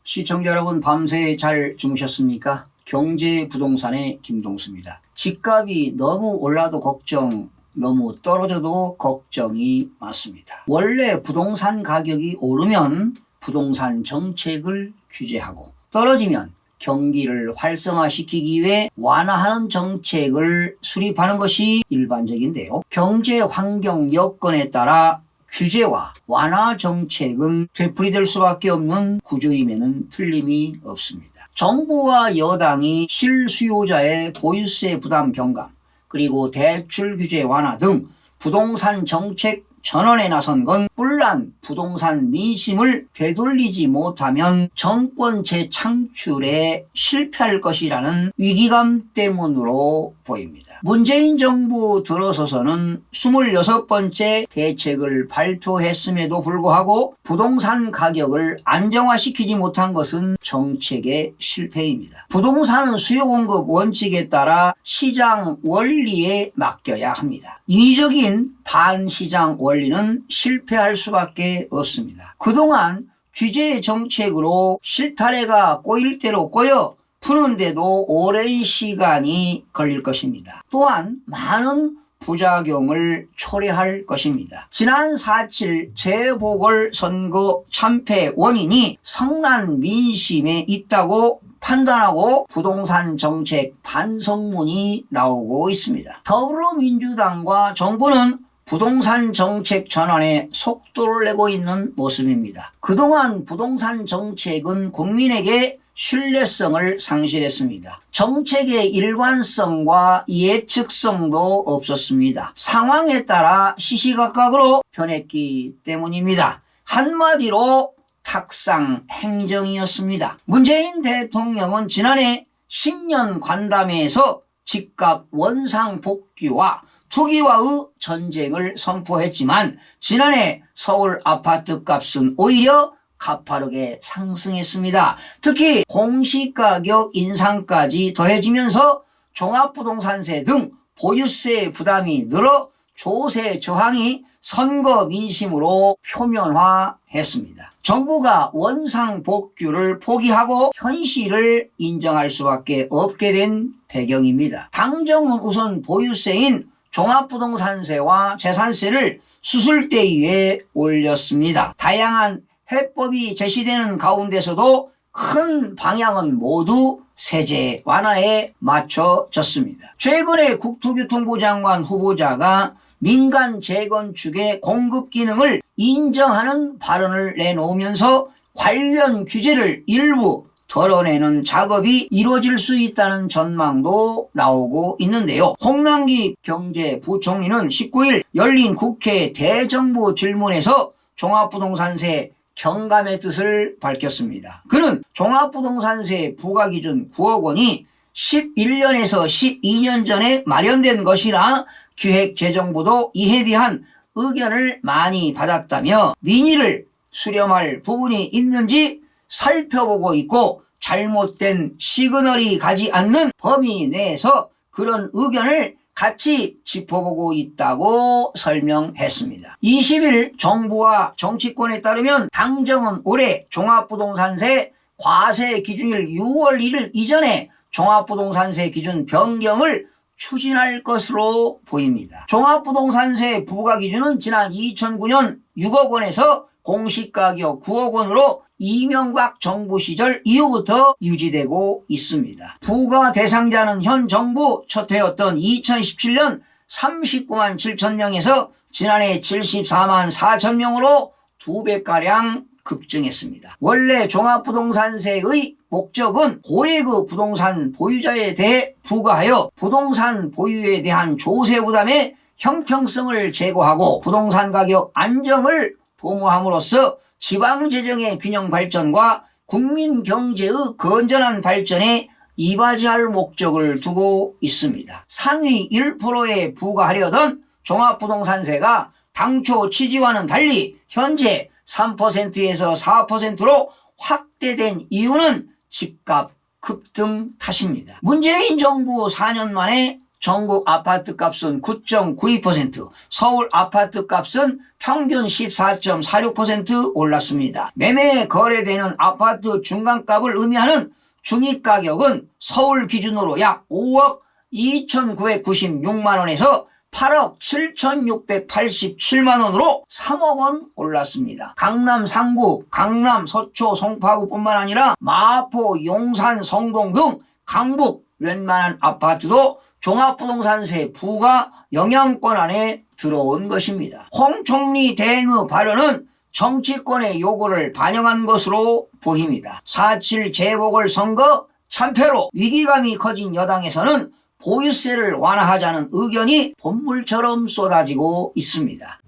시청자 여러분, 밤새 잘 주무셨습니까? 경제 부동산의 김동수입니다. 집값이 너무 올라도 걱정, 너무 떨어져도 걱정이 많습니다. 원래 부동산 가격이 오르면 부동산 정책을 규제하고, 떨어지면 경기를 활성화시키기 위해 완화하는 정책을 수립하는 것이 일반적인데요. 경제 환경 여건에 따라 규제와 완화 정책은 되풀이될 수밖에 없는 구조임에는 틀림이 없습니다. 정부와 여당이 실수요자의 보유세 부담 경감, 그리고 대출 규제 완화 등 부동산 정책 전환에 나선 건 뿔난 부동산 민심을 되돌리지 못하면 정권 재창출에 실패할 것이라는 위기감 때문으로 보입니다. 문재인 정부 들어서서는 26번째 대책을 발표했음에도 불구하고 부동산 가격을 안정화시키지 못한 것은 정책의 실패입니다. 부동산은 수요 공급 원칙에 따라 시장 원리에 맡겨야 합니다. 인위적인 반시장 원리는 실패할 수밖에 없습니다. 그동안 규제 정책으로 실타래가 꼬일 대로 꼬여 푸는데도 오랜 시간이 걸릴 것입니다. 또한 많은 부작용을 초래할 것입니다. 지난 4.7 재보궐선거 참패 원인이 성난 민심에 있다고 판단하고 부동산 정책 반성문이 나오고 있습니다. 더불어민주당과 정부는 부동산 정책 전환에 속도를 내고 있는 모습입니다. 그동안 부동산 정책은 국민에게 신뢰성을 상실했습니다. 정책의 일관성과 예측성도 없었습니다. 상황에 따라 시시각각으로 변했기 때문입니다. 한마디로 탁상 행정이었습니다. 문재인 대통령은 지난해 신년 관담회에서 집값 원상 복귀와 투기와의 전쟁을 선포했지만 지난해 서울 아파트 값은 오히려 가파르게 상승했습니다. 특히 공시가격 인상까지 더해지면서 종합부동산세 등 보유세 부담이 늘어 조세 저항이 선거 민심으로 표면화했습니다. 정부가 원상 복귀를 포기하고 현실을 인정할 수밖에 없게 된 배경입니다. 당정은 우선 보유세인 종합부동산세와 재산세를 수술대 위에 올렸습니다. 다양한 해법이 제시되는 가운데서도 큰 방향은 모두 세제 완화에 맞춰졌습니다. 최근에 국토교통부 장관 후보자가 민간 재건축의 공급 기능을 인정하는 발언을 내놓으면서 관련 규제를 일부 덜어내는 작업이 이루어질 수 있다는 전망도 나오고 있는데요. 홍남기 경제부총리는 19일 열린 국회 대정부 질문에서 종합부동산세 경감의 뜻을 밝혔습니다. 그는 종합부동산세 부과기준 9억 원이 11년에서 12년 전에 마련된 것이라 기획재정부도 이에 대한 의견을 많이 받았다며 민의를 수렴할 부분이 있는지 살펴보고 있고 잘못된 시그널이 가지 않는 범위 내에서 그런 의견을 같이 짚어보고 있다고 설명했습니다. 20일 정부와 정치권에 따르면 당정은 올해 종합부동산세 과세 기준일 6월 1일 이전에 종합부동산세 기준 변경을 추진할 것으로 보입니다. 종합부동산세 부과 기준은 지난 2009년 6억 원에서 공시가격 9억 원으로 이명박 정부 시절 이후부터 유지되고 있습니다. 부과 대상자는 현 정부 첫 해였던 2017년 39만 7천 명에서 지난해 74만 4천 명으로 2배가량 급증했습니다. 원래 종합부동산세의 목적은 고액의 부동산 보유자에 대해 부과하여 부동산 보유에 대한 조세 부담의 형평성을 제고하고 부동산 가격 안정을 도모함으로써 지방재정의 균형 발전과 국민 경제의 건전한 발전에 이바지할 목적을 두고 있습니다. 상위 1%에 부과하려던 종합부동산세가 당초 취지와는 달리 현재 3%에서 4%로 확대된 이유는 집값 급등 탓입니다. 문재인 정부 4년 만에 전국 아파트값은 9.92%, 서울 아파트값은 평균 14.46% 올랐습니다. 매매에 거래되는 아파트 중간값을 의미하는 중위가격은 서울 기준으로 약 5억 2,996만 원에서 8억 7,687만 원으로 3억 원 올랐습니다. 강남 상구, 강남 서초 송파구뿐만 아니라 마포, 용산, 성동 등 강북 웬만한 아파트도 종합부동산세 부과 영향권 안에 들어온 것입니다. 홍 총리 대응의 발언은 정치권의 요구를 반영한 것으로 보입니다. 4.7 재보궐선거 참패로 위기감이 커진 여당에서는 보유세를 완화하자는 의견이 본물처럼 쏟아지고 있습니다.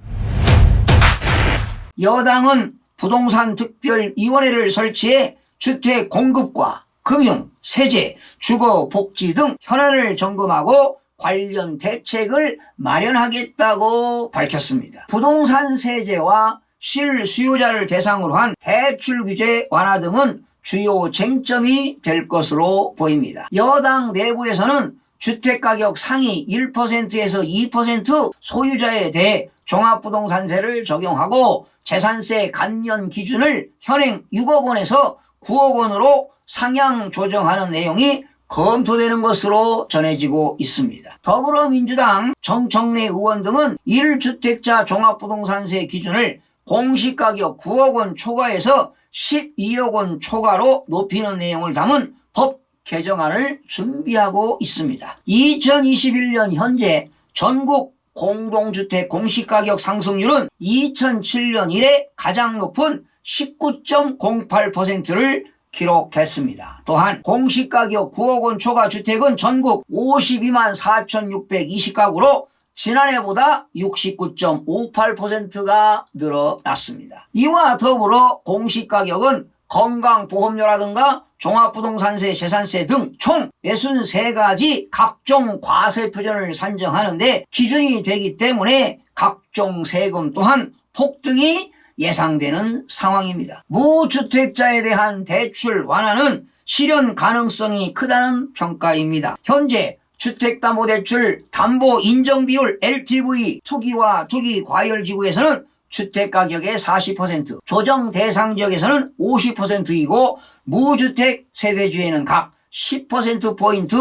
여당은 부동산 특별위원회를 설치해 주택 공급과 금융, 세제, 주거, 복지 등 현안을 점검하고 관련 대책을 마련하겠다고 밝혔습니다. 부동산 세제와 실수요자를 대상으로 한 대출 규제 완화 등은 주요 쟁점이 될 것으로 보입니다. 여당 내부에서는 주택가격 상위 1%에서 2% 소유자에 대해 종합부동산세를 적용하고 재산세 감면 기준을 현행 6억 원에서 9억 원으로 상향 조정하는 내용이 검토되는 것으로 전해지고 있습니다. 더불어민주당 정청래 의원 등은 1주택자 종합부동산세 기준을 공시가격 9억 원 초과에서 12억 원 초과로 높이는 내용을 담은 법 개정안을 준비하고 있습니다. 2021년 현재 전국 공동주택 공시가격 상승률은 2007년 이래 가장 높은 19.08%를 기록했습니다. 또한 공시가격 9억 원 초과 주택은 전국 52만 4,620가구로 지난해보다 69.58%가 늘어났습니다. 이와 더불어 공시가격은 건강보험료라든가 종합부동산세, 재산세 등 총 63가지 각종 과세표준을 산정하는데 기준이 되기 때문에 각종 세금 또한 폭등이 예상되는 상황입니다. 무주택자에 대한 대출 완화는 실현 가능성이 크다는 평가입니다. 현재 주택담보대출 담보인정비율 LTV 투기와 투기과열지구에서는 주택가격의 40%, 조정 대상 지역에서는 50%이고 무주택 세대주에는 각 10%포인트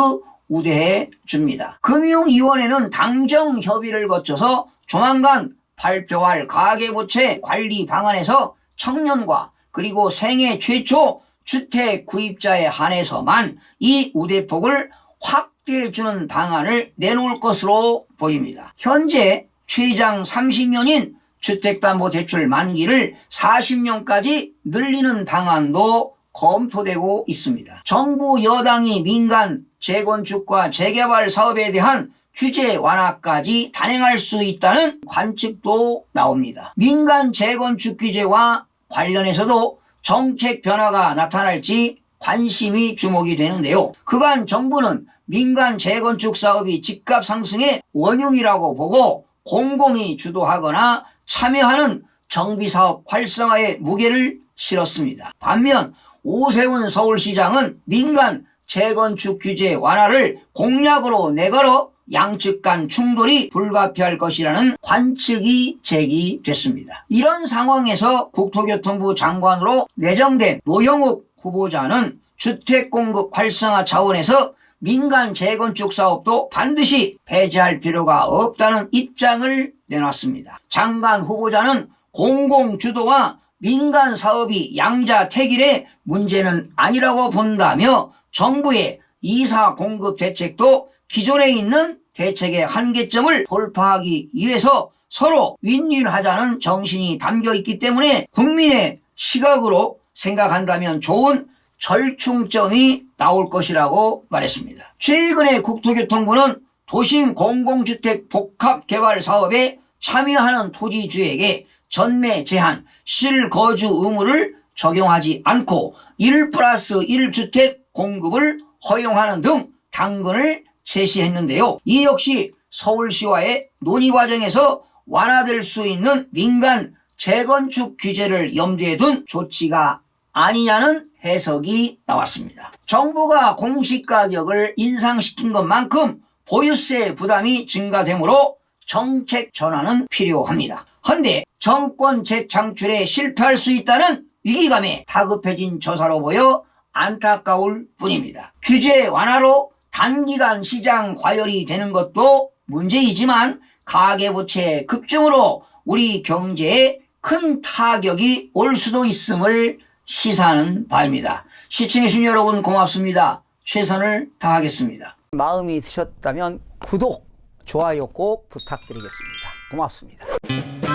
우대해 줍니다. 금융위원회는 당정 협의를 거쳐서 조만간 발표할 가계부채 관리 방안에서 청년과 그리고 생애 최초 주택 구입자에 한해서만 이 우대폭을 확대해 주는 방안을 내놓을 것으로 보입니다. 현재 최장 30년인 주택담보대출 만기를 40년까지 늘리는 방안도 검토되고 있습니다. 정부 여당이 민간 재건축과 재개발 사업에 대한 규제 완화까지 단행할 수 있다는 관측도 나옵니다. 민간 재건축 규제와 관련해서도 정책 변화가 나타날지 관심이 주목이 되는데요. 그간 정부는 민간 재건축 사업이 집값 상승의 원흉이라고 보고 공공이 주도하거나 참여하는 정비사업 활성화에 무게를 실었습니다. 반면 오세훈 서울시장은 민간 재건축 규제 완화를 공약으로 내걸어 양측 간 충돌이 불가피할 것이라는 관측이 제기됐습니다. 이런 상황에서 국토교통부 장관으로 내정된 노영욱 후보자는 주택공급 활성화 차원에서 민간 재건축 사업도 반드시 배제할 필요가 없다는 입장을 내놨습니다. 장관 후보자는 공공주도와 민간 사업이 양자택일의 문제는 아니라고 본다며 정부의 이사 공급 대책도 기존에 있는 대책의 한계점을 돌파하기 위해서 서로 윈윈하자는 정신이 담겨 있기 때문에 국민의 시각으로 생각한다면 좋은 절충점이 나올 것이라고 말했습니다. 최근에 국토교통부는 도심 공공주택 복합개발 사업에 참여하는 토지주에게 전매 제한, 실거주 의무를 적용하지 않고 1+1주택 공급을 허용하는 등 당근을 제시했는데요. 이 역시 서울시와의 논의 과정에서 완화될 수 있는 민간 재건축 규제를 염두에 둔 조치가 아니냐는 해석이 나왔습니다. 정부가 공시가격을 인상시킨 것만큼 보유세 부담이 증가되므로 정책 전환은 필요합니다. 헌데 정권 재창출에 실패할 수 있다는 위기감에 다급해진 저사로 보여 안타까울 뿐입니다. 규제 완화로 단기간 시장 과열이 되는 것도 문제이지만 가계부채 급증으로 우리 경제에 큰 타격이 올 수도 있음을 시사하는 바입니다. 시청해주신 여러분 고맙습니다. 최선을 다하겠습니다. 마음이 드셨다면 구독, 좋아요 꼭 부탁드리겠습니다. 고맙습니다.